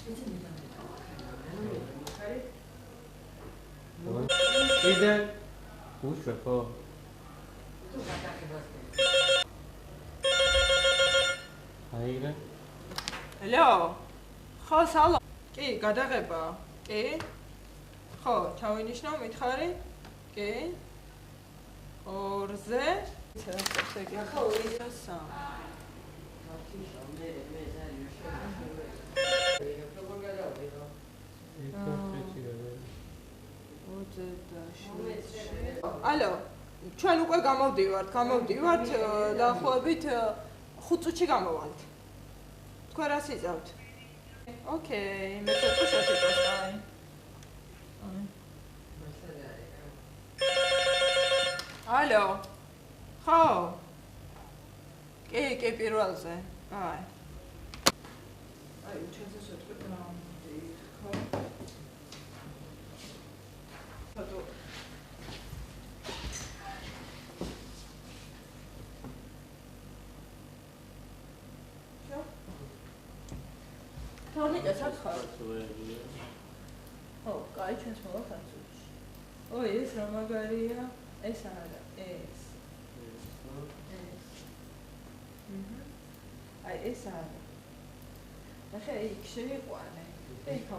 Ide uშვე ხო? აიღე. Hello. ხო, სალო. კი, გადაღება. კი. ხო, ჩავინიშნო, მითხარი? კი. 2-ზე. ხო, 2-3. ალო, ჩვენ უკვე გამოვდივართ, დაახლოებით 5 წუთში გამოვალთ. თქვენ რას იზავთ? ოკეი, მე წუთში ვიყავ. ალო. ხო. კი, პირველზე. აი. აი, ჩვენზე შეტყვი დავდით, ხო? ფოტო. შო? თორნიკე საცხაროთ. ხო, კაი, ჩვენს მოვალთ 10 წუთში. ой, ეს რა მაგარია? ეს არა, ეს. აი ეს არა. ახლა იქ შევიყვანე. ეხლა